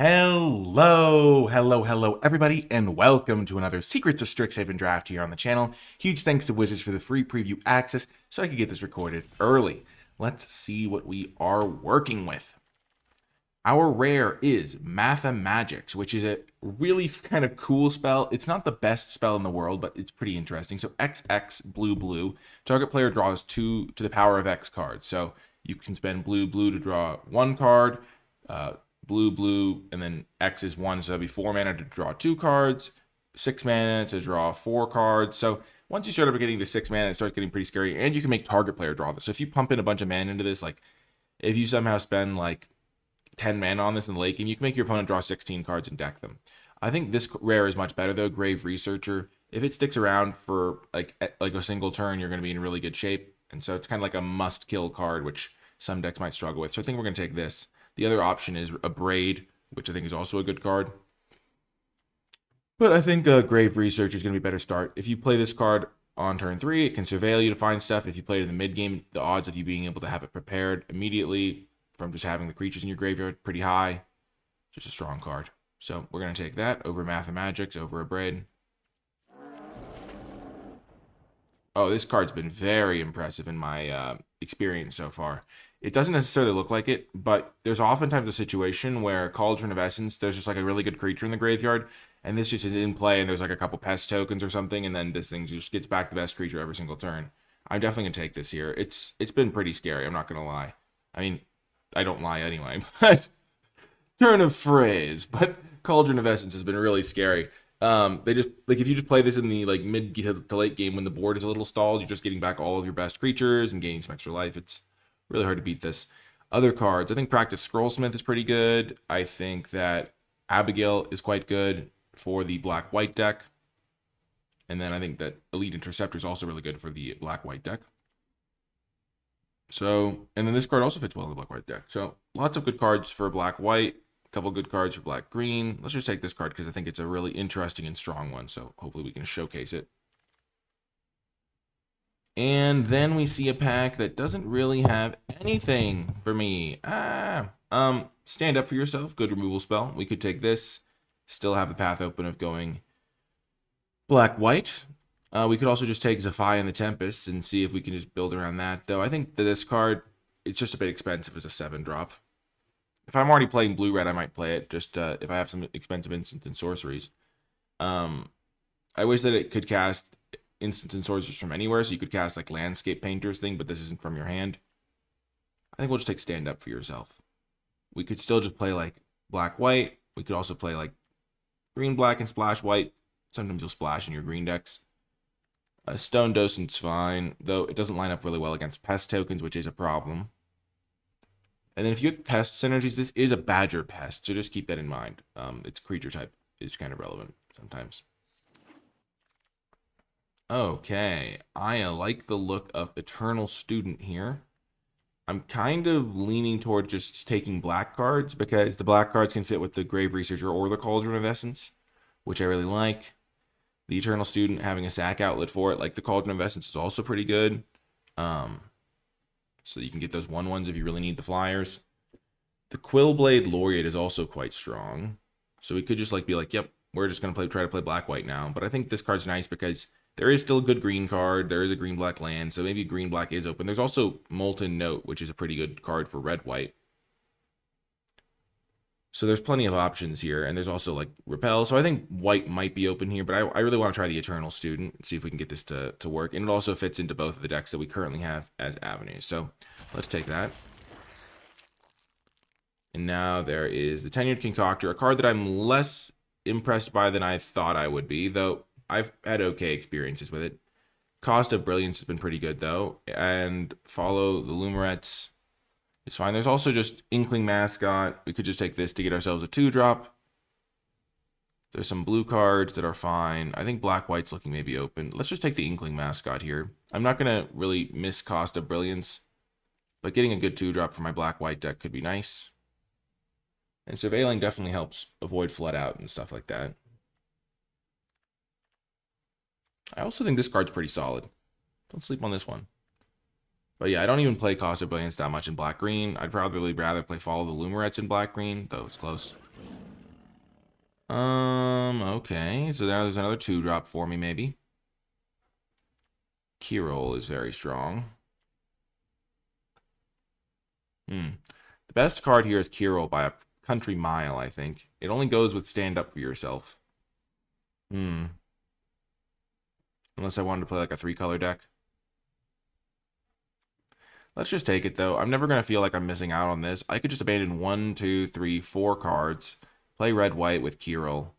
Hello, everybody, and welcome to another Secrets of Strixhaven Draft here on the channel. Huge thanks to Wizards for the free preview access so I could get this recorded early. Let's see what we are working with. Our rare is Mathemagics, which is a really kind of cool spell. It's not the best spell in the world, but it's pretty interesting. So XX, blue, target player draws 2 to the power of X cards. So you can spend blue to draw 1 card, blue, and then X is 1, so that'd be 4 mana to draw 2 cards, 6 mana to draw 4 cards. So once you start up getting to 6 mana, it starts getting pretty scary, and you can make target player draw this. So if you pump in a bunch of mana into this, like if you somehow spend like 10 mana on this in the late game, you can make your opponent draw 16 cards and deck them. I think this rare is much better though, Grave Researcher. If it sticks around for like a single turn, you're going to be in really good shape, and so it's kind of like a must-kill card, which some decks might struggle with. So I think we're going to take this. The other option is a Braid, which I think is also a good card. But I think Grave Research is going to be a better start. If you play this card on turn 3, it can surveil you to find stuff. If you play it in the mid-game, the odds of you being able to have it prepared immediately from just having the creatures in your graveyard pretty high. Just a strong card. So we're going to take that over Mathemagics, over a Braid. Oh, this card's been very impressive in my experience so far. It doesn't necessarily look like it, but there's oftentimes a situation where Cauldron of Essence, there's just like a really good creature in the graveyard, and this just is in play, and there's like a couple pest tokens or something, and then this thing just gets back the best creature every single turn. I'm definitely going to take this here. It's been pretty scary, I'm not going to lie. I mean, I don't lie anyway, but turn of phrase. But Cauldron of Essence has been really scary. They just like if you just play this in the like mid to late game when the board is a little stalled, you're just getting back all of your best creatures and gaining some extra life. It's really hard to beat this. Other cards, I think Practice Scrollsmith is pretty good. I think that Abigail is quite good for the black-white deck. And then I think that Elite Interceptor is also really good for the black-white deck. So, and then this card also fits well in the black-white deck. So, lots of good cards for black-white, a couple good cards for black-green. Let's just take this card because I think it's a really interesting and strong one. So, hopefully we can showcase it. And then we see a pack that doesn't really have anything for me. Stand Up for Yourself, good removal spell. We could take this, still have the path open of going black-white. We could also just take Zephyr and the Tempest and see if we can just build around that. Though I think that this card, it's just a bit expensive as a 7-drop. If I'm already playing blue-red, I might play it, just if I have some expensive instants and sorceries. I wish that it could cast instants and sorceries from anywhere, so you could cast like Landscape Painter's thing, but this isn't from your hand. I think we'll just take Stand Up for Yourself. We could still just play like black-white. We could also play like green-black and splash-white. Sometimes you'll splash in your green decks. Stone Docent's fine, though it doesn't line up really well against pest tokens, which is a problem. And then if you get pest synergies, this is a Badger Pest, so just keep that in mind. Its creature type is kind of relevant sometimes. Okay, I like the look of Eternal Student here. I'm kind of leaning toward just taking black cards because the black cards can fit with the Grave Researcher or the Cauldron of Essence, which I really like. The Eternal Student having a sack outlet for it, like the Cauldron of Essence, is also pretty good. So you can get those 1/1s if you really need the flyers. The Quillblade Laureate is also quite strong. So we could just like be like, yep, we're just going to try to play black-white now. But I think this card's nice because there is still a good green card. There is a green-black land, so maybe green-black is open. There's also Molten Note, which is a pretty good card for red-white. So there's plenty of options here, and there's also like Repel. So I think white might be open here, but I really want to try the Eternal Student and see if we can get this to work. And it also fits into both of the decks that we currently have as avenues. So let's take that. And now there is the Tenured Concoctor, a card that I'm less impressed by than I thought I would be, though I've had okay experiences with it. Cost of Brilliance has been pretty good, though. And Follow the Lumerets is fine. There's also just Inkling Mascot. We could just take this to get ourselves a 2-drop. There's some blue cards that are fine. I think black-white's looking maybe open. Let's just take the Inkling Mascot here. I'm not going to really miss Cost of Brilliance, but getting a good 2-drop for my black-white deck could be nice. And Surveilling definitely helps avoid Flood Out and stuff like that. I also think this card's pretty solid. Don't sleep on this one. But yeah, I don't even play Cost of Brilliance that much in black-green. I'd probably rather play Follow the Lumerets in black-green, though it's close. Okay. So now there's another 2-drop for me, maybe. Kirill is very strong. The best card here is Kirill by a country mile, I think. It only goes with stand up for yourself. Unless I wanted to play like a 3-color deck. Let's just take it, though. I'm never going to feel like I'm missing out on this. I could just abandon 1, 2, 3, 4 cards. Play red-white with Kirill.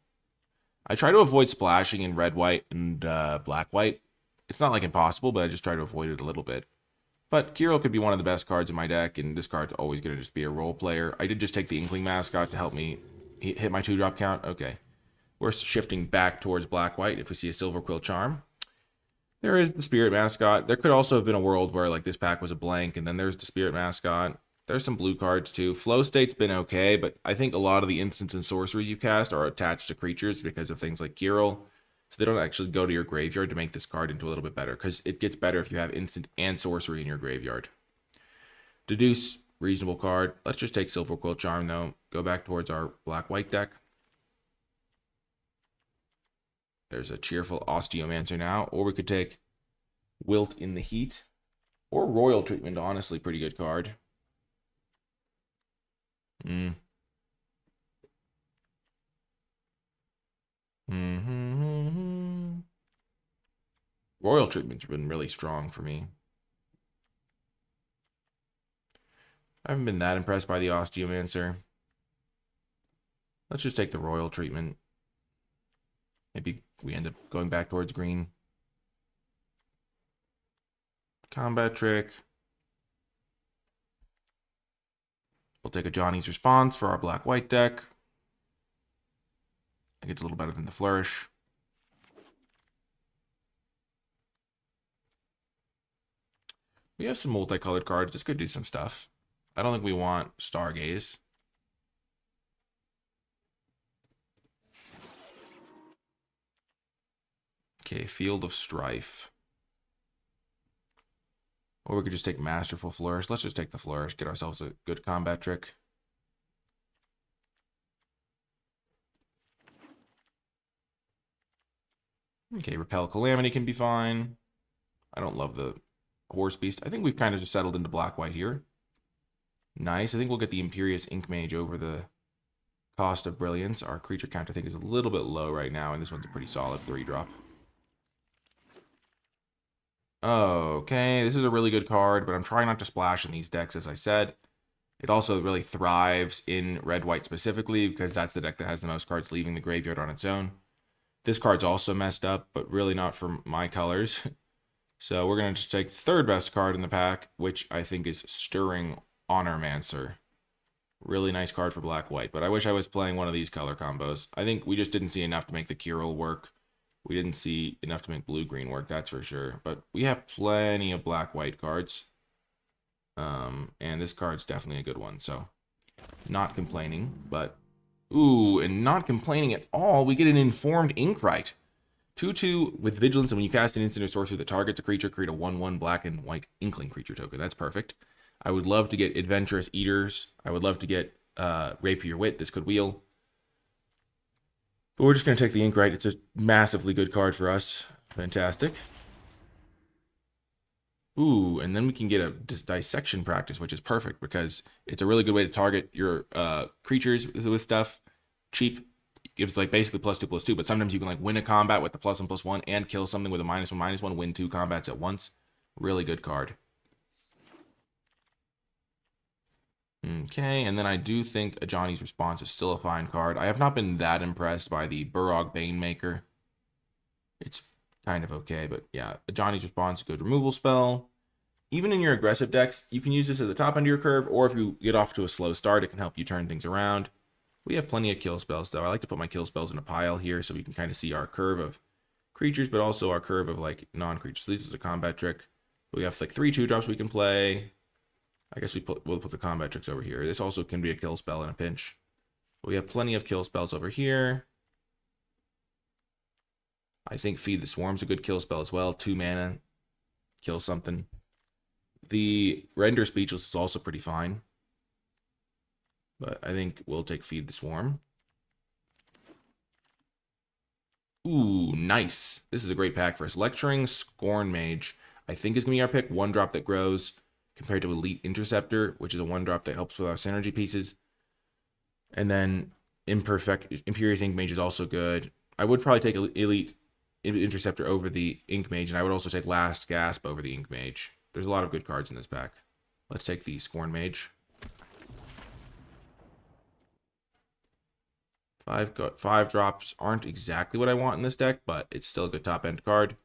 I try to avoid splashing in red-white and black-white. It's not like impossible, but I just try to avoid it a little bit. But Kirill could be one of the best cards in my deck, and this card's always going to just be a role player. I did just take the Inkling Mascot to help me hit my 2-drop count. Okay. We're shifting back towards black-white if we see a Silver Quill Charm. There is the Spirit Mascot. There could also have been a world where like this pack was a blank, and then there's the Spirit Mascot. There's some blue cards too. Flow State's been okay, but I think a lot of the instants and sorceries you cast are attached to creatures because of things like Kirill. So they don't actually go to your graveyard to make this card into a little bit better, because it gets better if you have instant and sorcery in your graveyard. Deduce, reasonable card. Let's just take Silver Quill Charm though. Go back towards our black-white deck. There's a cheerful Osteomancer now, or we could take Wilt in the Heat, or Royal Treatment, honestly, pretty good card. Royal Treatment's been really strong for me. I haven't been that impressed by the Osteomancer. Let's just take the Royal Treatment. Maybe we end up going back towards green. Combat Trick. We'll take a Johnny's Response for our black-white deck. I think it's a little better than the Flourish. We have some multicolored cards. This could do some stuff. I don't think we want Stargaze. Okay, Field of Strife. Or we could just take Masterful Flourish. Let's just take the Flourish. Get ourselves a good combat trick. Okay, Repel Calamity can be fine. I don't love the Horse Beast. I think we've kind of just settled into black-white here. Nice. I think we'll get the Imperious Ink Mage over the Cost of Brilliance. Our creature count, I think, is a little bit low right now, and this one's a pretty solid 3-drop. Okay, this is a really good card, but I'm trying not to splash in these decks, as I said. It also really thrives in red-white specifically, because that's the deck that has the most cards leaving the graveyard on its own. This card's also messed up, but really not for my colors. So we're going to just take the third best card in the pack, which I think is Stirring Honormancer. Really nice card for black-white, but I wish I was playing one of these color combos. I think we just didn't see enough to make the Kirill work. We didn't see enough to make blue-green work, that's for sure. But we have plenty of black-white cards. And this card's definitely a good one, so not complaining. But, ooh, and not complaining at all, we get an Informed Inkwrite. 2/2 with Vigilance, and when you cast an instant or sorcery that targets a creature, create a 1/1 black and white Inkling creature token. That's perfect. I would love to get Adventurous Eaters. I would love to get Rapier Wit. This could wheel. But we're just going to take the Inkwrite. It's a massively good card for us. Fantastic. Ooh, and then we can get a Dissection Practice, which is perfect because it's a really good way to target your creatures with stuff. Cheap. Gives like basically +2/+2, but sometimes you can like win a combat with the +1/+1 and kill something with a -1/-1, win 2 combats at once. Really good card. Okay, and then I do think a Johnny's Response is still a fine card. I have not been that impressed by the Burog Banemaker. It's kind of okay, but yeah, a Johnny's Response, good removal spell. Even in your aggressive decks, you can use this at the top end of your curve, or if you get off to a slow start, it can help you turn things around. We have plenty of kill spells, though. I like to put my kill spells in a pile here so we can kind of see our curve of creatures, but also our curve of like non-creatures. So this is a combat trick. We have like 3 2-drops we can play. I guess we'll put the combat tricks over here. This also can be a kill spell in a pinch. We have plenty of kill spells over here. I think Feed the Swarm's a good kill spell as well. 2 mana. Kill something. The Render Speechless is also pretty fine. But I think we'll take Feed the Swarm. Ooh, nice. This is a great pack for us. Lecturing Scorn Mage, I think is going to be our pick. 1-drop that grows compared to Elite Interceptor, which is a 1-drop that helps with our synergy pieces. And then Imperious Ink Mage is also good. I would probably take Elite Interceptor over the Ink Mage, and I would also take Last Gasp over the Ink Mage. There's a lot of good cards in this pack. Let's take the Scorn Mage. 5 drops aren't exactly what I want in this deck, but it's still a good top-end card.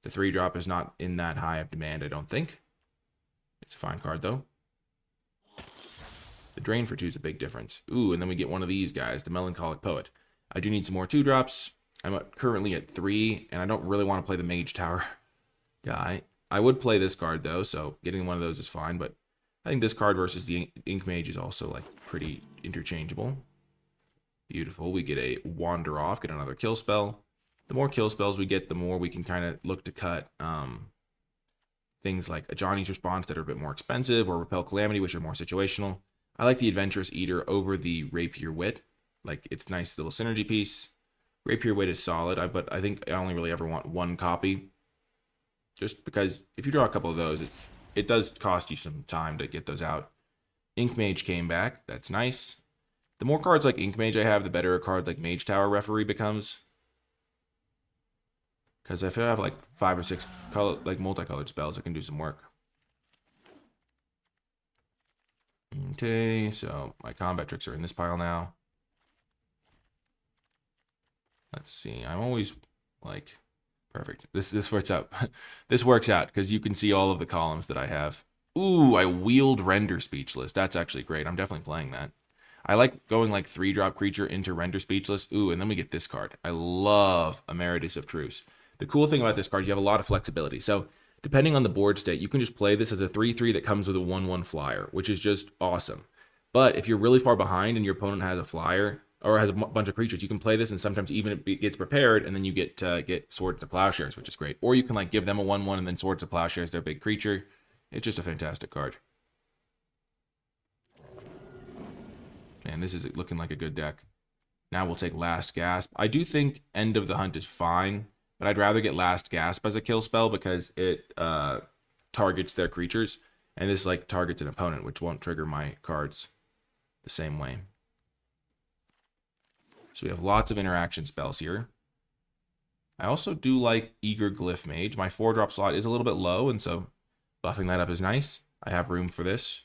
The 3-drop is not in that high of demand, I don't think. It's a fine card, though. The Drain for 2 is a big difference. Ooh, and then we get one of these guys, the Melancholic Poet. I do need some more 2-drops. I'm currently at 3, and I don't really want to play the Mage Tower guy. I would play this card, though, so getting one of those is fine, but I think this card versus the Ink Mage is also, like, pretty interchangeable. Beautiful. We get a Wander Off, get another kill spell. The more kill spells we get, the more we can kind of look to cut things like a Johnny's Response that are a bit more expensive, or Repel Calamity, which are more situational. I like the Adventurous Eater over the Rapier Wit. Like, it's a nice little synergy piece. Rapier Wit is solid, but I think I only really ever want 1 copy. Just because if you draw a couple of those, it does cost you some time to get those out. Ink Mage came back. That's nice. The more cards like Ink Mage I have, the better a card like Mage Tower Referee becomes. Because if I have like 5 or 6 multicolored spells, I can do some work. Okay, so my combat tricks are in this pile now. Let's see. I'm always like perfect. This works out. This works out because you can see all of the columns that I have. Ooh, I wield Render Speechless. That's actually great. I'm definitely playing that. I like going like 3-drop creature into Render Speechless. Ooh, and then we get this card. I love Emeritus of Truce. The cool thing about this card, you have a lot of flexibility. So depending on the board state, you can just play this as a 3/3 that comes with a 1/1 flyer, which is just awesome. But if you're really far behind and your opponent has a flyer or has a bunch of creatures, you can play this, and sometimes even it gets prepared, and then you get Swords to Plowshares, which is great. Or you can like give them a 1/1 and then Swords to Plowshares, their big creature. It's just a fantastic card. Man, this is looking like a good deck. Now we'll take Last Gasp. I do think End of the Hunt is fine, but I'd rather get Last Gasp as a kill spell because it targets their creatures, and this like targets an opponent, which won't trigger my cards the same way. So we have lots of interaction spells here. I also do like Eager Glyph Mage. My 4-drop slot is a little bit low, and so buffing that up is nice. I have room for this.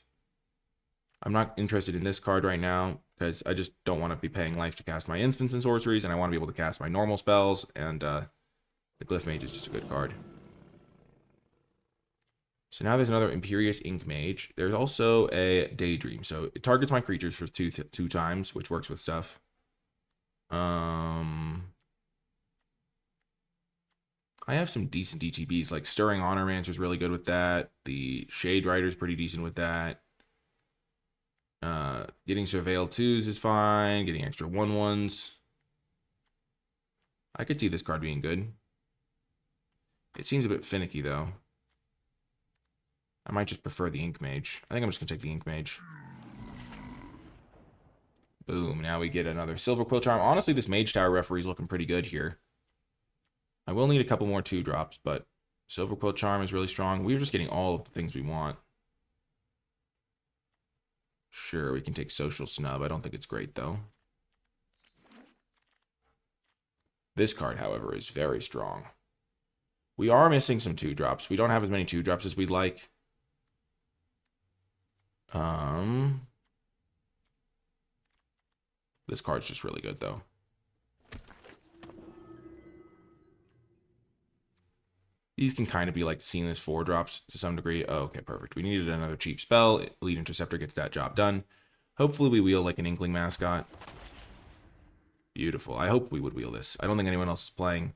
I'm not interested in this card right now because I just don't want to be paying life to cast my instants and sorceries, and I want to be able to cast my normal spells, and the Glyph Mage is just a good card. So now there's another Imperious Ink Mage. There's also a Daydream. So it targets my creatures for two times, which works with stuff. I have some decent DTBs, like Stirring Honormancer is really good with that. The Shade Rider is pretty decent with that. Getting Surveil 2s is fine. Getting extra 1/1s. I could see this card being good. It seems a bit finicky, though. I might just prefer the Ink Mage. I think I'm just going to take the Ink Mage. Boom. Now we get another Silver Quill Charm. Honestly, this Mage Tower Referee is looking pretty good here. I will need a couple more 2-drops, but Silver Quill Charm is really strong. We're just getting all of the things we want. Sure, we can take Social Snub. I don't think it's great, though. This card, however, is very strong. We are missing some 2-drops. We don't have as many 2-drops as we'd like. This card's just really good, though. These can kind of be like seen as 4-drops to some degree. Oh, okay, perfect. We needed another cheap spell. Elite Interceptor gets that job done. Hopefully we wheel like an Inkling Mascot. Beautiful. I hope we would wheel this. I don't think anyone else is playing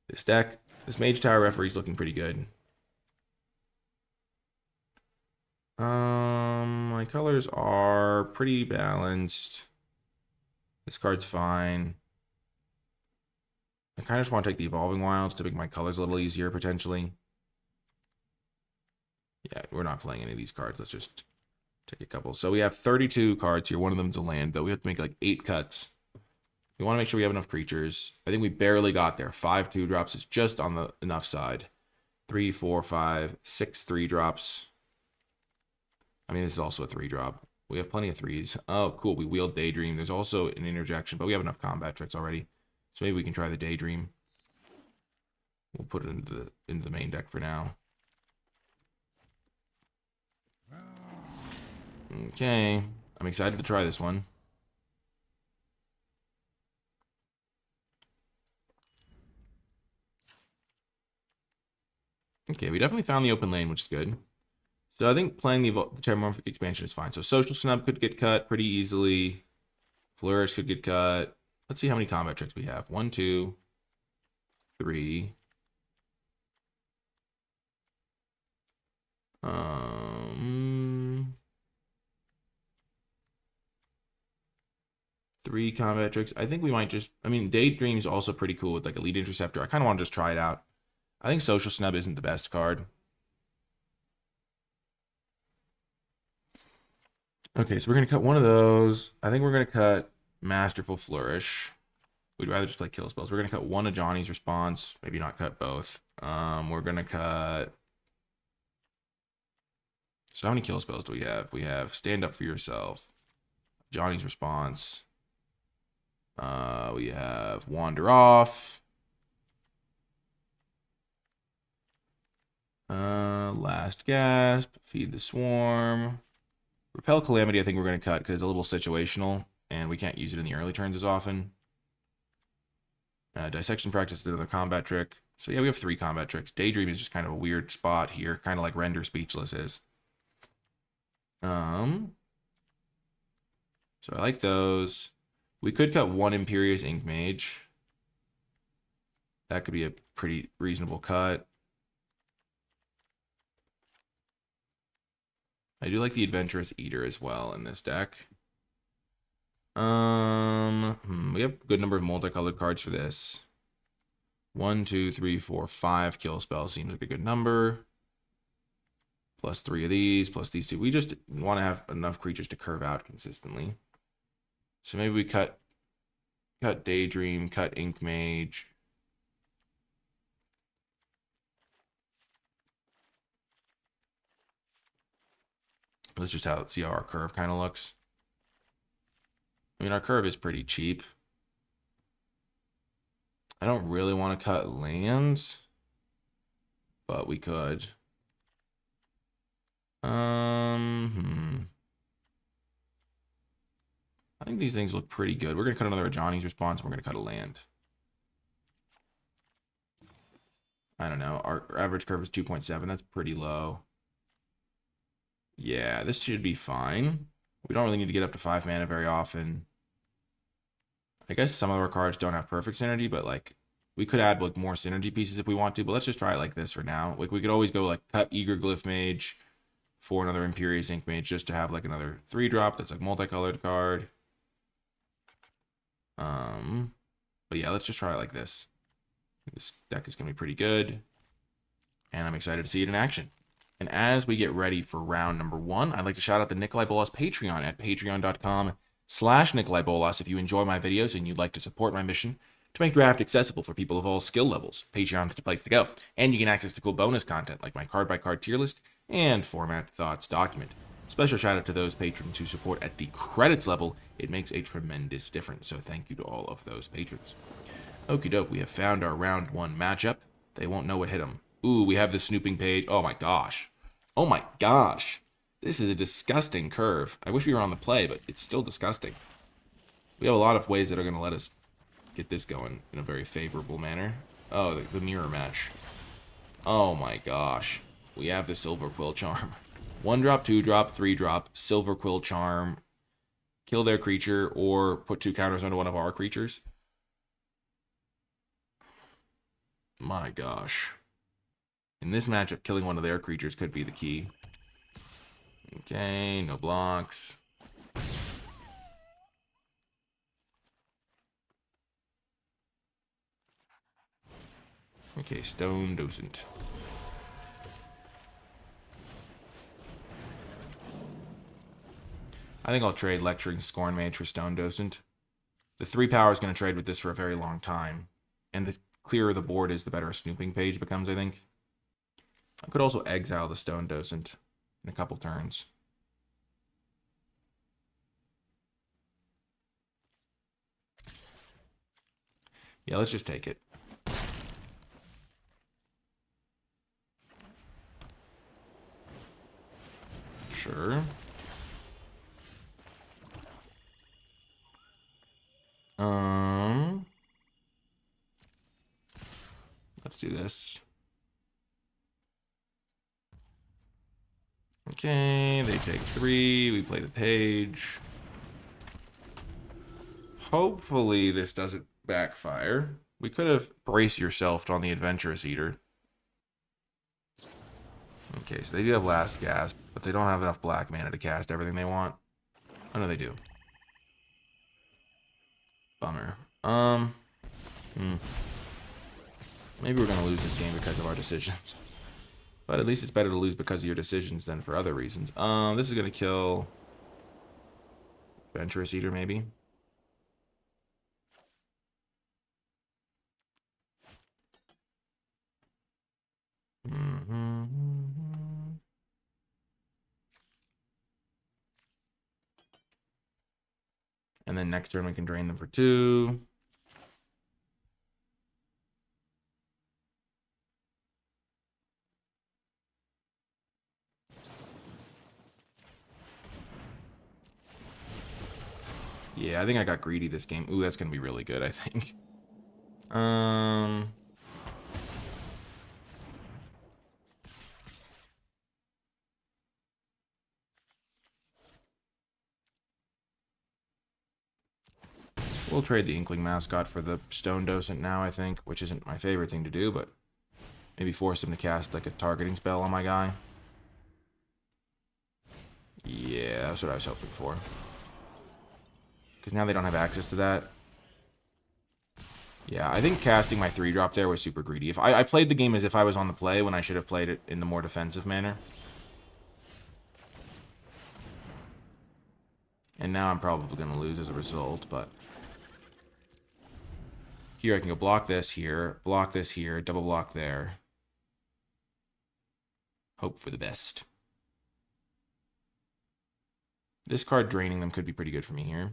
this deck. This Mage Tower Referee's looking pretty good. My colors are pretty balanced. This card's fine. I kind of just want to take the Evolving Wilds to make my colors a little easier, potentially. Yeah, we're not playing any of these cards. Let's just take a couple. So we have 32 cards here. One of them's a land, though. We have to make like 8 cuts. We want to make sure we have enough creatures. I think we barely got there. 5 2-drops is just on the enough side. 3, 4, 5, 6 3-drops. I mean, this is also a 3-drop. We have plenty of 3s. Oh, cool. We wield Daydream. There's also an interjection, but we have enough combat tricks already. So maybe we can try the Daydream. We'll put it into the main deck for now. Okay. I'm excited to try this one. Okay, we definitely found the open lane, which is good. So I think playing the Terramorphic expansion is fine. So Social Snub could get cut pretty easily. Flourish could get cut. Let's see how many combat tricks we have. 1, 2, 3. 3 combat tricks. I think we might just... I mean, Daydream's also pretty cool with like Elite Interceptor. I kind of want to just try it out. I think Social Snub isn't the best card. Okay, so we're going to cut one of those. I think we're going to cut Masterful Flourish. We'd rather just play kill spells. We're going to cut one of Johnny's Response. Maybe not cut both. We're going to cut... So how many kill spells do we have? We have Stand Up For Yourself. Johnny's Response. We have Wander Off. Last Gasp. Feed the Swarm. Repel Calamity I think we're going to cut because it's a little situational. And we can't use it in the early turns as often. Dissection Practice is another combat trick. So yeah, we have 3 combat tricks. Daydream is just kind of a weird spot here. Kind of like Render Speechless is. So I like those. We could cut 1 Imperious Ink Mage. That could be a pretty reasonable cut. I do like the Adventurous Eater as well in this deck. We have a good number of multicolored cards for this. 1, 2, 3, 4, 5 kill spells seems like a good number. Plus 3 of these, plus these 2. We just want to have enough creatures to curve out consistently. So maybe we cut Daydream, cut Ink Mage. Let's just see how our curve kind of looks. I mean, our curve is pretty cheap. I don't really want to cut lands, but we could. I think these things look pretty good. We're going to cut another Johnny's Response, and we're going to cut a land. I don't know. Our average curve is 2.7. That's pretty low. Yeah, this should be fine. We don't really need to get up to 5 mana very often. I guess some of our cards don't have perfect synergy, but like we could add like more synergy pieces if we want to, but let's just try it like this for now. Like we could always go like cut Eager Glyph Mage for another Imperious Ink Mage just to have like another 3-drop that's like multicolored card. But yeah, let's just try it like this. This deck is going to be pretty good, and I'm excited to see it in action. And as we get ready for round number 1, I'd like to shout out the NicolaiBolas Patreon at patreon.com/NicolaiBolas if you enjoy my videos and you'd like to support my mission to make draft accessible for people of all skill levels. Patreon is the place to go, and you get access to cool bonus content like my card-by-card tier list and Format Thoughts document. Special shout out to those patrons who support at the credits level. It makes a tremendous difference, so thank you to all of those patrons. Okie doke, we have found our round 1 matchup. They won't know what hit them. Ooh, we have the snooping page. Oh my gosh. Oh my gosh. This is a disgusting curve. I wish we were on the play, but it's still disgusting. We have a lot of ways that are going to let us get this going in a very favorable manner. Oh, the mirror match. Oh my gosh. We have the Silver Quill Charm. 1-drop, 2-drop, 3-drop, Silver Quill Charm. Kill their creature or put 2 counters onto one of our creatures. My gosh. In this matchup, killing one of their creatures could be the key. Okay, no blocks. Okay, Stone Docent. I think I'll trade Lecturing Scorn Mage for Stone Docent. The 3 power is going to trade with this for a very long time. And the clearer the board is, the better a snooping page becomes, I think. I could also exile the Stone Docent in a couple turns. Yeah, let's just take it. Sure. Let's do this. Okay, they take 3. We play the page. Hopefully this doesn't backfire. We could have braced yourself on the Adventurous Eater. Okay, so they do have Last Gasp, but they don't have enough black mana to cast everything they want. Oh, no, they do. Bummer. Maybe we're going to lose this game because of our decisions. But at least it's better to lose because of your decisions than for other reasons. This is going to kill Adventurous Eater, maybe. And then next turn we can drain them for 2. Yeah, I think I got greedy this game. Ooh, that's going to be really good, I think. We'll trade the Inkling Mascot for the Stone Docent now, I think, which isn't my favorite thing to do, but maybe force him to cast like a targeting spell on my guy. Yeah, that's what I was hoping for. Because now they don't have access to that. Yeah, I think casting my 3-drop there was super greedy. If I played the game as if I was on the play when I should have played it in the more defensive manner. And now I'm probably going to lose as a result, but... Here I can go block this here, double block there. Hope for the best. This card draining them could be pretty good for me here.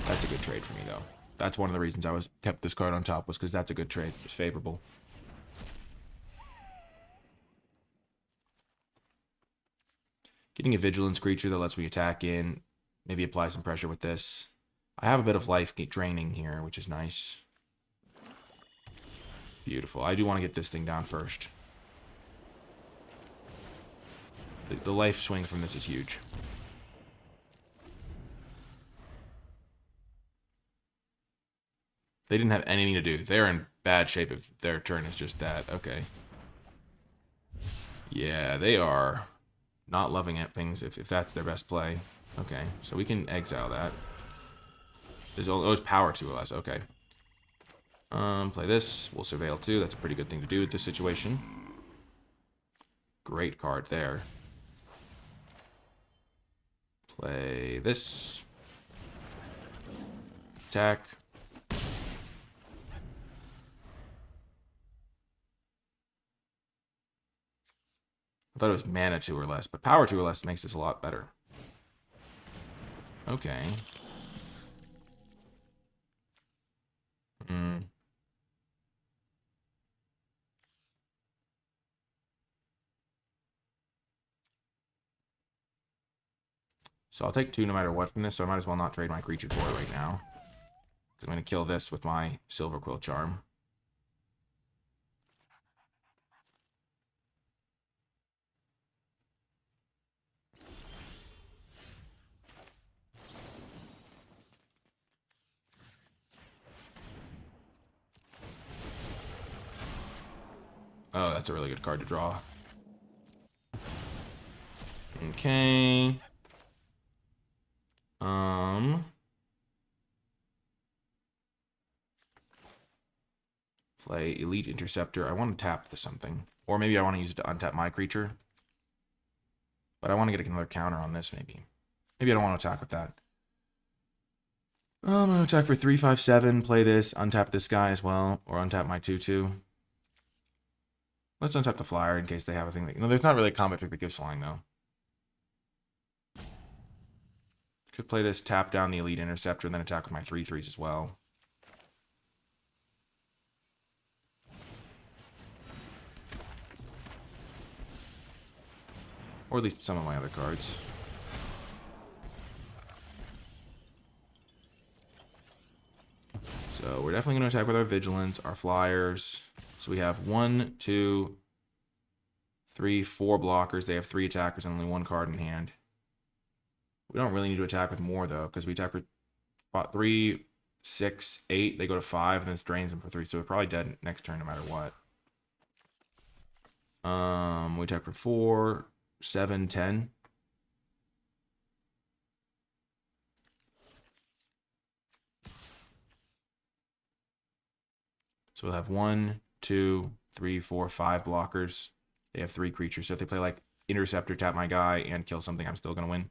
That's a good trade for me, though. That's one of the reasons I kept this card on top, was because that's a good trade. It's favorable. Getting a Vigilance creature that lets me attack in. Maybe apply some pressure with this. I have a bit of life draining here, which is nice. Beautiful. I do want to get this thing down first. The life swing from this is huge. They didn't have anything to do. They're in bad shape if their turn is just that. Okay. Yeah, they are not loving at things if that's their best play. Okay, so we can exile that. It's power 2 or less. Okay. Play this. We'll surveil 2. That's a pretty good thing to do with this situation. Great card there. Play this. Attack. I thought it was mana 2 or less, but power 2 or less makes this a lot better. Okay. So I'll take 2 no matter what from this, so I might as well not trade my creature for it right now. I'm going to kill this with my Silver Quill Charm. Oh, that's a really good card to draw. Okay. Play Elite Interceptor. I want to tap to something. Or maybe I want to use it to untap my creature. But I want to get another counter on this, maybe. Maybe I don't want to attack with that. I'm going to attack for 3, 5, 7. Play this. Untap this guy as well. Or untap my 2/2. Let's untap the flyer in case they have a thing that... No, there's not really a combat trick that gives flying, though. Could play this, tap down the Elite Interceptor, and then attack with my 3/3s as well. Or at least some of my other cards. So we're definitely going to attack with our Vigilance, our Flyers. So we have 1, 2, 3, 4 blockers. They have 3 attackers and only 1 card in hand. We don't really need to attack with more, though, because we attack for 3, 6, 8. They go to 5, and this drains them for 3. So we're probably dead next turn no matter what. We attack for 4, 7, 10. So we'll have 1, 2, 3, 4, 5 blockers. They have 3 creatures. So if they play like Interceptor, tap my guy, and kill something, I'm still going to win.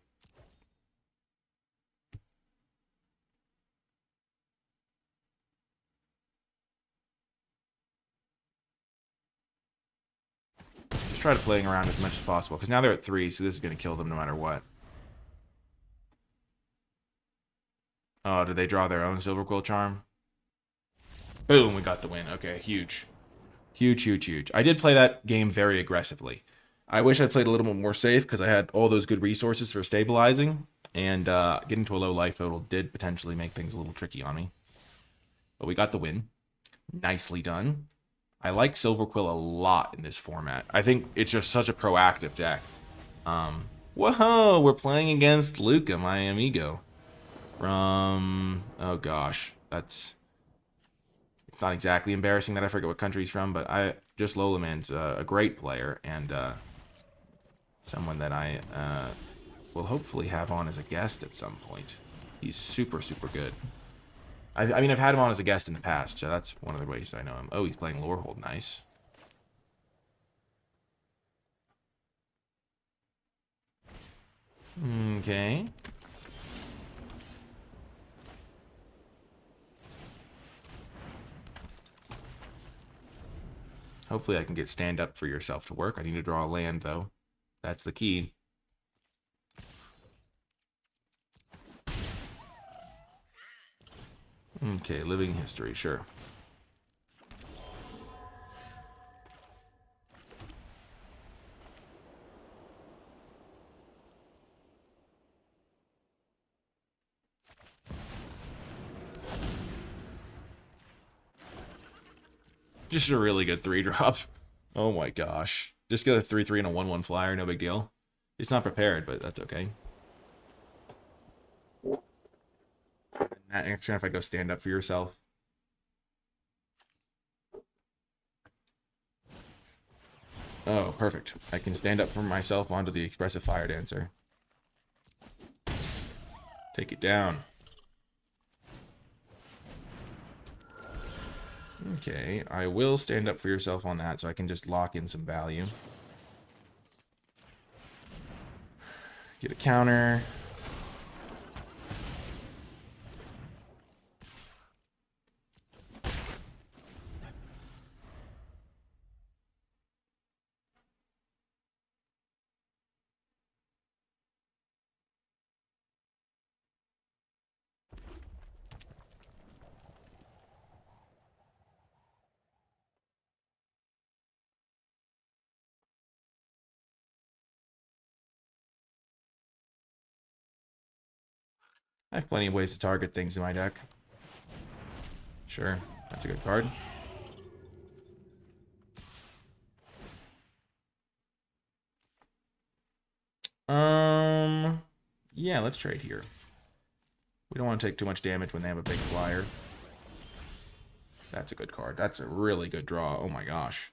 Just try to playing around as much as possible, because now they're at 3, so this is going to kill them no matter what. Oh, did they draw their own Silver Quill Charm? Boom, we got the win. Okay, huge. Huge, huge, huge. I did play that game very aggressively. I wish I played a little bit more safe because I had all those good resources for stabilizing. And getting to a low life total did potentially make things a little tricky on me. But we got the win. Nicely done. I like Silver Quill a lot in this format. I think it's just such a proactive deck. Whoa, we're playing against Luca, my amigo. From... Oh gosh, that's... It's not exactly embarrassing that I forget what country he's from, but Lolaman's a great player and someone that I will hopefully have on as a guest at some point. He's super, super good. I mean, I've had him on as a guest in the past, so that's one of the ways I know him. Oh, he's playing Lorehold. Nice. Okay. Hopefully I can get stand up for yourself to work. I need to draw a land, though. That's the key. Okay, living history, sure. Just a really good 3-drop. Oh my gosh. Just get a 3/3 and a 1/1 flyer, no big deal. It's not prepared, but that's okay. Next turn, if I go stand up for yourself. Oh, perfect. I can stand up for myself onto the Expressive Fire Dancer. Take it down. Okay, I will stand up for yourself on that so I can just lock in some value. Get a counter. I have plenty of ways to target things in my deck. Sure, that's a good card. Yeah, let's trade here. We don't want to take too much damage when they have a big flyer. That's a good card. That's a really good draw. Oh my gosh.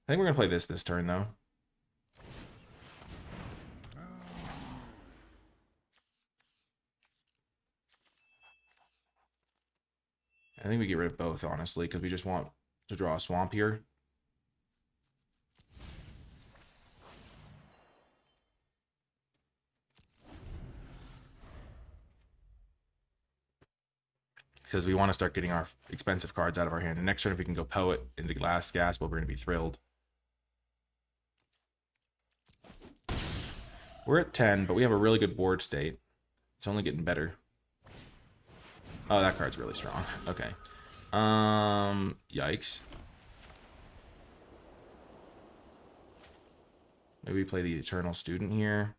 I think we're gonna play this turn though. I think we get rid of both, honestly, because we just want to draw a swamp here. Because we want to start getting our expensive cards out of our hand. And next turn, if we can go Poet into Last Gasp, well, we're going to be thrilled. We're at 10, but we have a really good board state. It's only getting better. Oh, that card's really strong. Okay. Yikes. Maybe we play the Eternal Student here.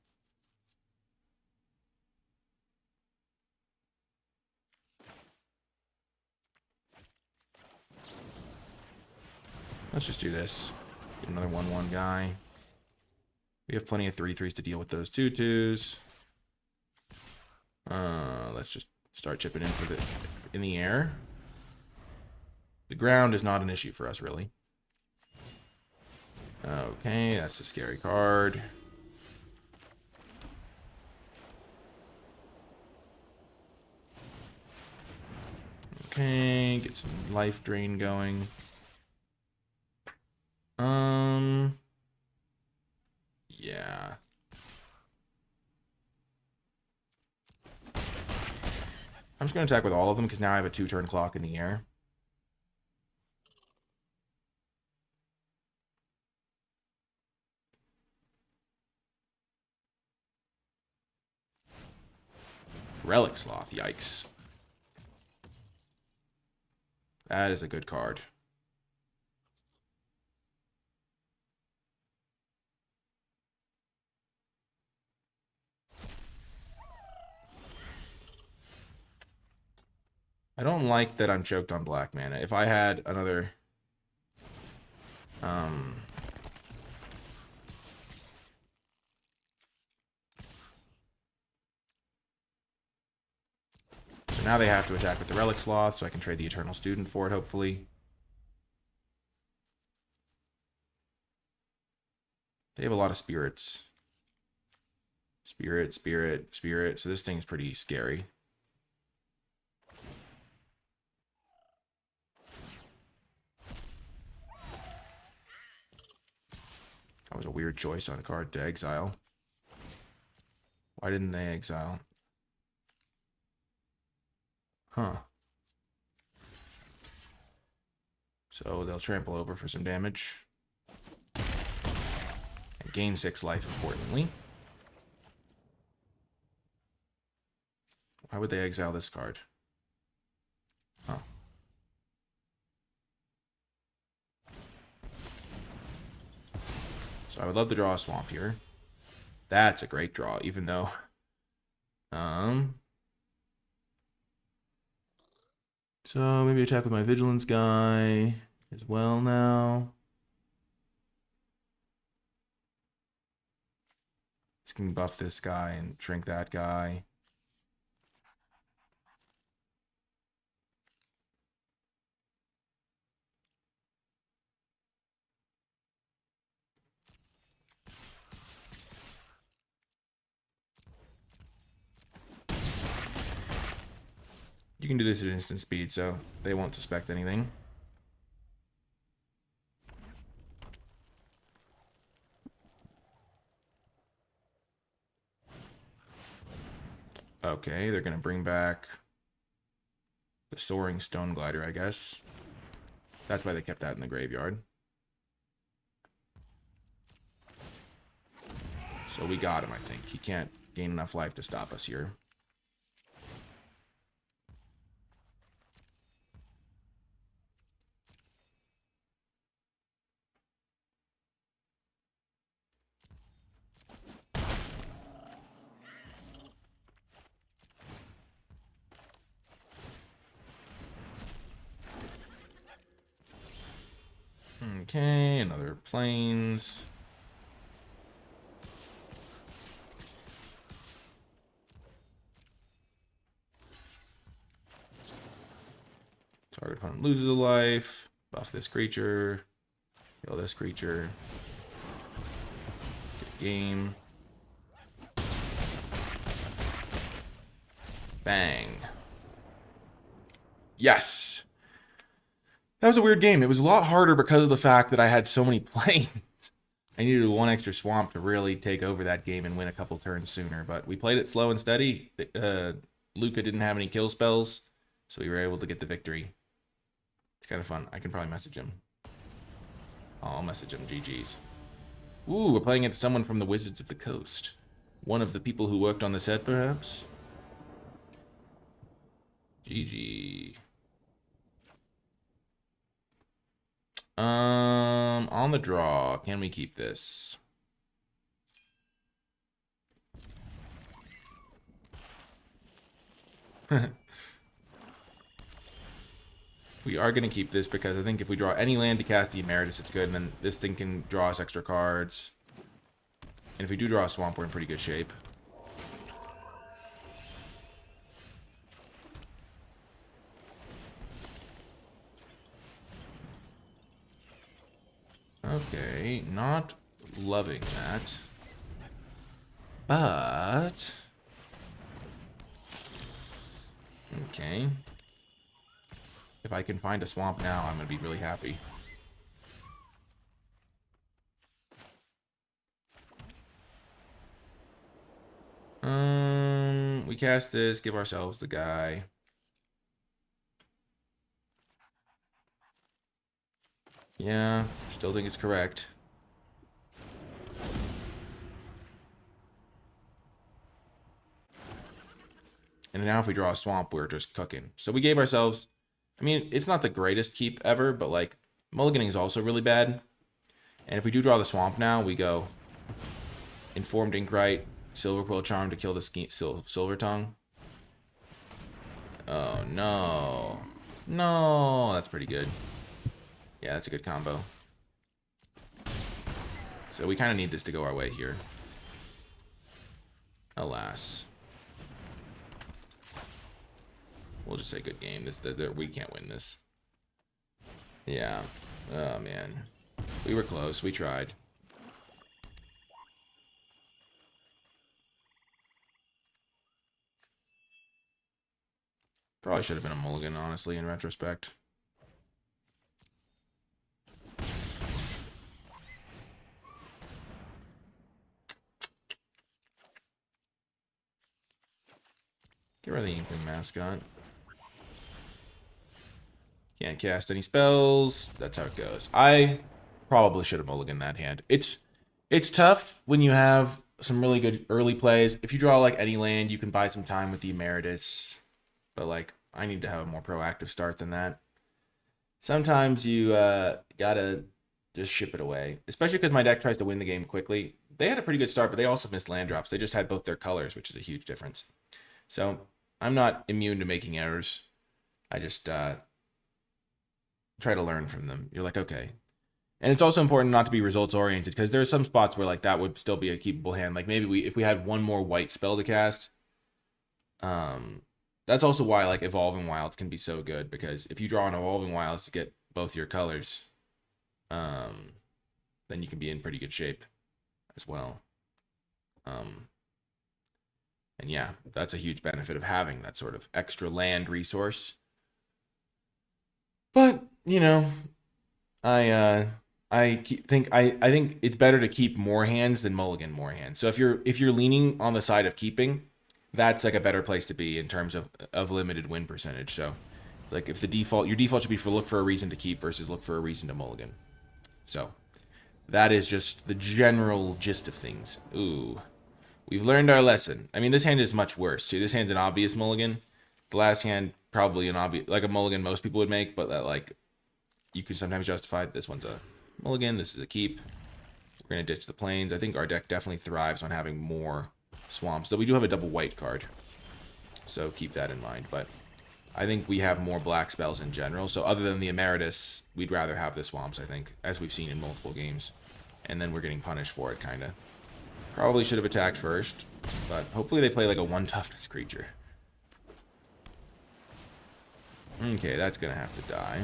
Let's just do this. Get another 1/1 guy. We have plenty of 3/3s to deal with those 2/2s. Let's just start chipping in for in the air. The ground is not an issue for us, really. Okay, that's a scary card. Okay, get some life drain going. Yeah. I'm just going to attack with all of them because now I have a 2-turn clock in the air. Relic Sloth, yikes. That is a good card. I don't like that I'm choked on black mana. If I had another... So now they have to attack with the Relic Sloth, so I can trade the Eternal Student for it, hopefully. They have a lot of spirits. Spirit, spirit, spirit. So this thing's pretty scary. That was a weird choice on a card to exile. Why didn't they exile? Huh. So they'll trample over for some damage. And gain 6 life, importantly. Why would they exile this card? Huh. So I would love to draw a swamp here. That's a great draw, even though... So maybe attack with my Vigilance guy as well now. Just can buff this guy and shrink that guy. You can do this at instant speed, so they won't suspect anything. Okay, they're going to bring back the Soaring Stone Glider, I guess. That's why they kept that in the graveyard. So we got him, I think. He can't gain enough life to stop us here. Okay, another plains. Target opponent loses a life. Buff this creature. Kill this creature. Good game. Bang. Yes! That was a weird game. It was a lot harder because of the fact that I had so many planes. I needed one extra swamp to really take over that game and win a couple turns sooner, but we played it slow and steady. Luca didn't have any kill spells, so we were able to get the victory. It's kind of fun. I can probably message him. I'll message him. GG's. Ooh, we're playing against someone from the Wizards of the Coast. One of the people who worked on the set, perhaps? GG. On the draw, can we keep this? We are going to keep this because I think if we draw any land to cast the Emeritus, it's good. And then this thing can draw us extra cards. And if we do draw a swamp, we're in pretty good shape. Okay, not loving that. But... okay. If I can find a swamp now, I'm going to be really happy. We cast this, give ourselves the guy. Yeah, still think it's correct. And now if we draw a swamp, we're just cooking. So we gave ourselves... I mean, it's not the greatest keep ever, but, like, mulliganing is also really bad. And if we do draw the swamp now, we go Informed Inkrite, Silver Quill Charm to kill the Silver Tongue. Oh, no. No, that's pretty good. Yeah, that's a good combo. So we kind of need this to go our way here. Alas. We'll just say good game. We can't win this. Yeah. Oh, man. We were close. We tried. Probably should have been a mulligan, honestly, in retrospect. Get rid of the Inkling Mascot. Can't cast any spells. That's how it goes. I probably should have mulliganed that hand. It's tough when you have some really good early plays. If you draw like any land, you can buy some time with the Emeritus. But like, I need to have a more proactive start than that. Sometimes you gotta just ship it away. Especially because my deck tries to win the game quickly. They had a pretty good start, but they also missed land drops. They just had both their colors, which is a huge difference. So I'm not immune to making errors. I just try to learn from them. You're like, okay. And it's also important not to be results oriented because there are some spots where like that would still be a keepable hand. Like maybe if we had one more white spell to cast. That's also why like Evolving Wilds can be so good because if you draw an Evolving Wilds to get both your colors, then you can be in pretty good shape as well. And yeah, that's a huge benefit of having that sort of extra land resource. But, you know, I think it's better to keep more hands than mulligan more hands. So if you're leaning on the side of keeping, that's like a better place to be in terms of limited win percentage. So like if your default should be look for a reason to keep versus look for a reason to mulligan. So that is just the general gist of things. Ooh. We've learned our lesson. I mean, this hand is much worse. See, this hand's an obvious mulligan. The last hand, probably an obvious, like a mulligan most people would make, but that, like, you can sometimes justify it. This one's a mulligan. This is a keep. We're going to ditch the plains. I think our deck definitely thrives on having more swamps, though we do have a double white card. So keep that in mind. But I think we have more black spells in general. So other than the Emeritus, we'd rather have the swamps, I think, as we've seen in multiple games. And then we're getting punished for it, kind of. Probably should have attacked first, but hopefully they play like a 1 toughness creature. Okay, that's gonna have to die.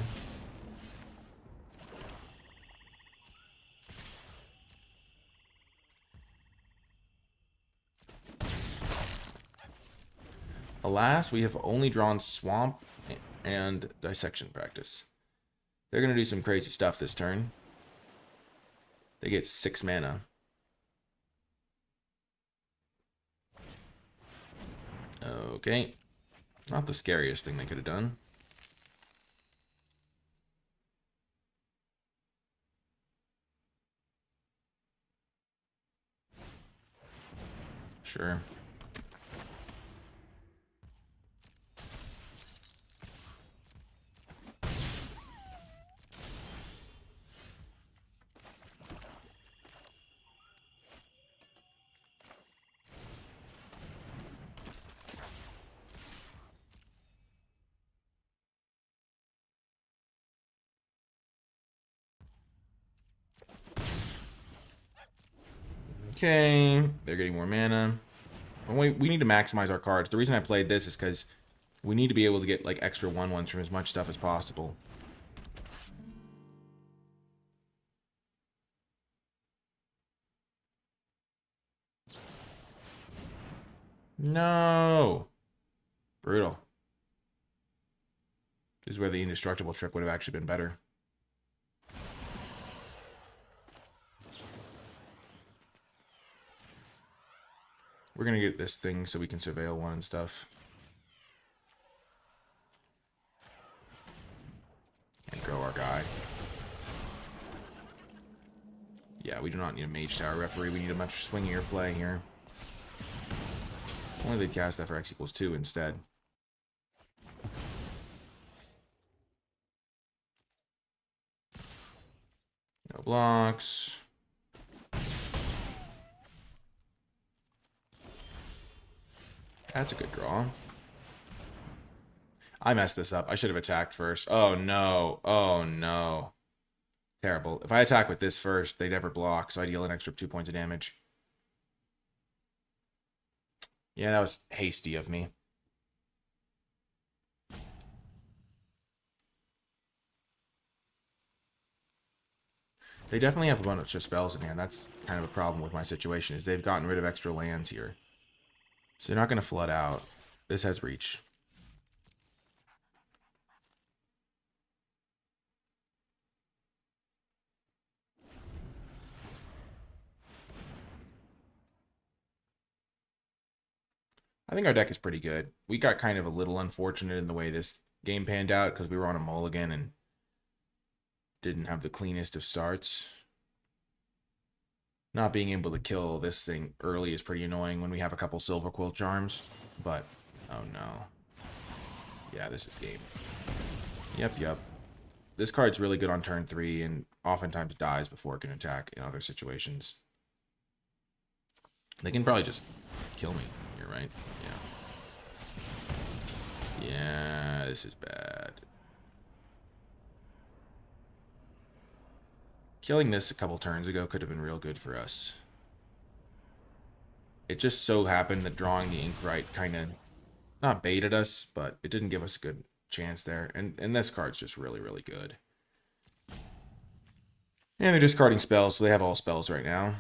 Alas, we have only drawn Swamp and Dissection Practice. They're going to do some crazy stuff this turn. They get 6 mana. Okay. Not the scariest thing they could have done. Sure. Okay, they're getting more mana. We need to maximize our cards. The reason I played this is because we need to be able to get like extra 1/1s from as much stuff as possible. No! Brutal. This is where the indestructible trick would have actually been better. We're gonna get this thing so we can surveil one and stuff. And grow our guy. Yeah, we do not need a Mage Tower referee. We need a much swingier play here. Only they'd cast that for X equals 2 instead. No blocks. That's a good draw. I messed this up. I should have attacked first. Oh, no. Oh, no. Terrible. If I attack with this first, they never block, so I deal an extra 2 points of damage. Yeah, that was hasty of me. They definitely have a bunch of spells in hand. That's kind of a problem with my situation, is they've gotten rid of extra lands here. So they're not going to flood out. This has reach. I think our deck is pretty good. We got kind of a little unfortunate in the way this game panned out because we were on a mulligan and didn't have the cleanest of starts. Not being able to kill this thing early is pretty annoying when we have a couple Silver Quill Charms. But, oh no. Yeah, this is game. Yep. This card's really good on turn 3 and oftentimes dies before it can attack in other situations. They can probably just kill me here, right? Yeah. Yeah, this is bad. Killing this a couple turns ago could have been real good for us. It just so happened that drawing the ink right kind of not baited us, but it didn't give us a good chance there. And this card's just really, really good. And they're discarding spells, so they have all spells right now.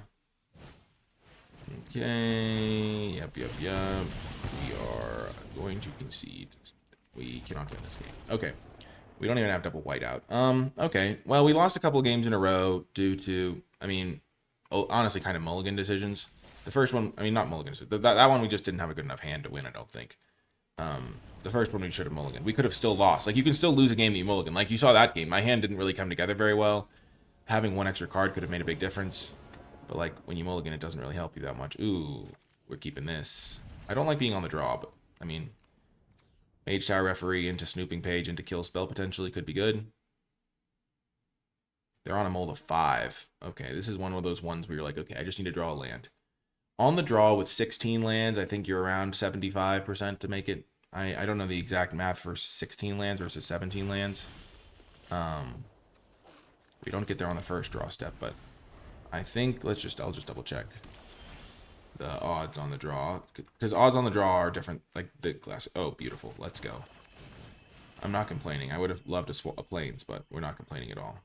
Okay. Yep. We are going to concede. We cannot win this game. Okay. We don't even have double whiteout. Okay. Well, we lost a couple of games in a row due to, I mean, honestly, kind of mulligan decisions. The first one, I mean, not mulligan. That one we just didn't have a good enough hand to win, I don't think. The first one we should have mulliganed. We could have still lost. Like, you can still lose a game that you mulligan. Like, you saw that game. My hand didn't really come together very well. Having one extra card could have made a big difference. But, like, when you mulligan, it doesn't really help you that much. Ooh, we're keeping this. I don't like being on the draw, but, I mean, Mage Tower referee into Snooping Page into kill spell potentially could be good. They're on a mold of 5. Okay, this is one of those ones where you're like, okay, I just need to draw a land. On the draw with 16 lands, I think you're around 75% to make it. I don't know the exact math for 16 lands versus 17 lands. We don't get there on the first draw step, but I think I'll just double check the odds on the draw, because odds on the draw are different. Like the glass. Oh, beautiful. Let's go. I'm not complaining. I would have loved to swap planes, but we're not complaining at all.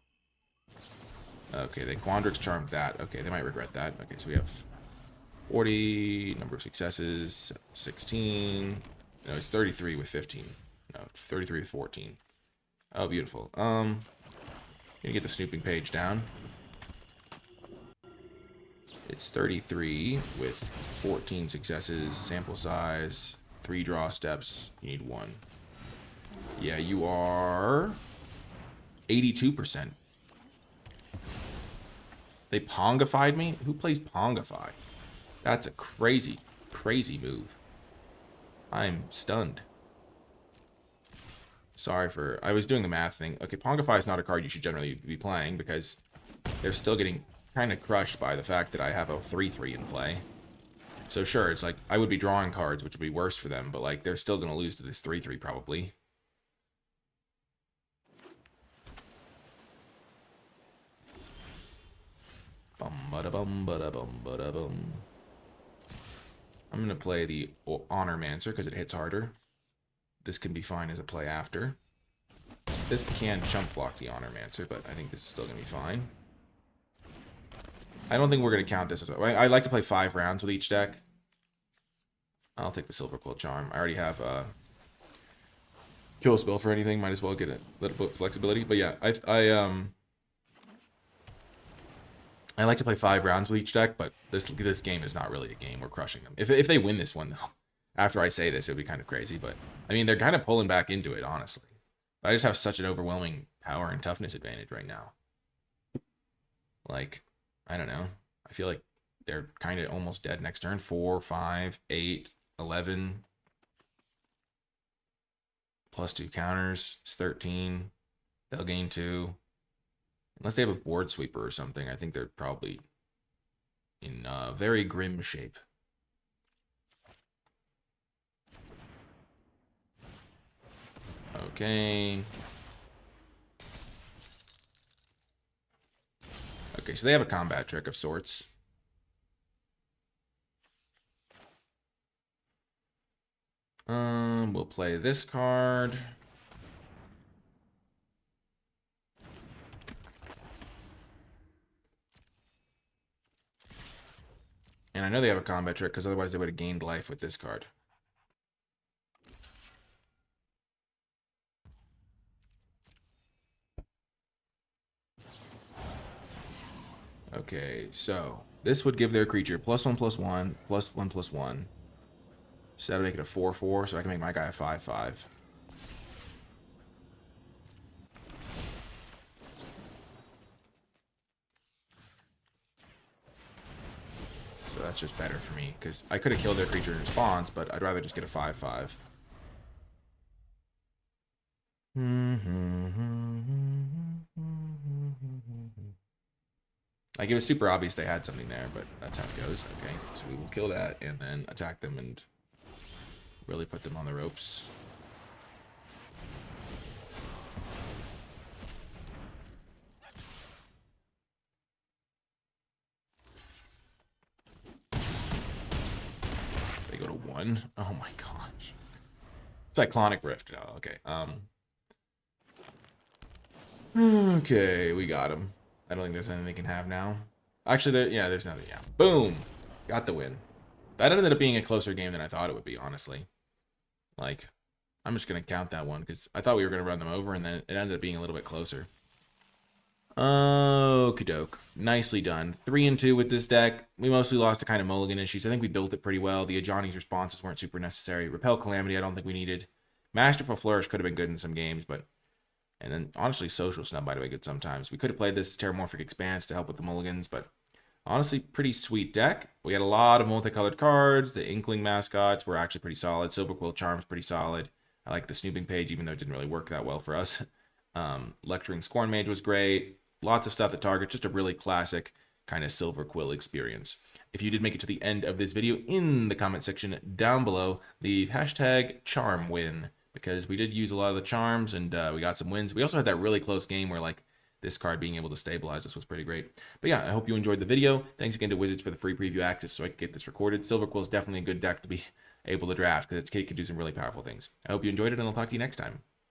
Okay, they Quandrix charmed that. Okay, they might regret that. Okay, so we have 40 number of successes, 16. No, it's 33 with 15. No, 33 with 14. Oh, beautiful. Gonna get the snooping page down. It's 33 with 14 successes, sample size, 3 draw steps. You need 1. Yeah, you are 82%. They Pongified me? Who plays Pongify? That's a crazy, crazy move. I'm stunned. Sorry for... I was doing the math thing. Okay, Pongify is not a card you should generally be playing because they're still getting kind of crushed by the fact that I have a 3/3 in play. So sure, it's like I would be drawing cards, which would be worse for them, but like they're still going to lose to this 3/3 probably. Bum bada bum bada bum bada bum. I'm going to play the Honormancer because it hits harder. This can be fine as a play after. This can chump block the Honormancer, but I think this is still going to be fine. I don't think we're going to count this as... I like to play 5 rounds with each deck. I'll take the Silver Quill Charm. I already have kill spell for anything. Might as well get a little bit of flexibility. But yeah, I like to play 5 rounds with each deck, but this game is not really a game. We're crushing them. If they win this one, though, after I say this, it would be kind of crazy. But, I mean, they're kind of pulling back into it, honestly. But I just have such an overwhelming power and toughness advantage right now. Like... I don't know. I feel like they're kind of almost dead next turn. 4, 5, 8, 11. +2 counters. It's 13. They'll gain 2. Unless they have a board sweeper or something, I think they're probably in very grim shape. Okay. Okay, so they have a combat trick of sorts. We'll play this card. And I know they have a combat trick because otherwise they would have gained life with this card. Okay, so this would give their creature +1/+1, +1/+1. So that'll make it a 4/4, so I can make my guy a 5/5. So that's just better for me, because I could have killed their creature in response, but I'd rather just get a 5/5. Like, it was super obvious they had something there, but that's how it goes. Okay, so we will kill that and then attack them and really put them on the ropes. They go to 1. Oh my gosh. Cyclonic Rift. Oh, okay. Okay, we got him. I don't think there's anything they can have now. Actually, there's nothing. Yeah. Boom. Got the win. That ended up being a closer game than I thought it would be, honestly. Like, I'm just going to count that one because I thought we were going to run them over, and then it ended up being a little bit closer. Okie doke. Nicely done. 3-2 with this deck. We mostly lost to kind of mulligan issues. I think we built it pretty well. The Ajani's responses weren't super necessary. Repel Calamity, I don't think we needed. Masterful Flourish could have been good in some games, but... And then, honestly, Social Snub, by the way, good sometimes. We could have played this Terramorphic Expanse to help with the mulligans, but honestly, pretty sweet deck. We had a lot of multicolored cards. The Inkling mascots were actually pretty solid. Silver Quill Charm's pretty solid. I like the Snooping Page, even though it didn't really work that well for us. Lecturing Scorn Mage was great. Lots of stuff that target. Just a really classic kind of Silver Quill experience. If you did make it to the end of this video, in the comment section down below, leave hashtag #CharmWin. Because we did use a lot of the charms, and we got some wins. We also had that really close game where, like, this card being able to stabilize us was pretty great. But yeah, I hope you enjoyed the video. Thanks again to Wizards for the free preview access so I could get this recorded. Silver Quill is definitely a good deck to be able to draft because it can do some really powerful things. I hope you enjoyed it, and I'll talk to you next time.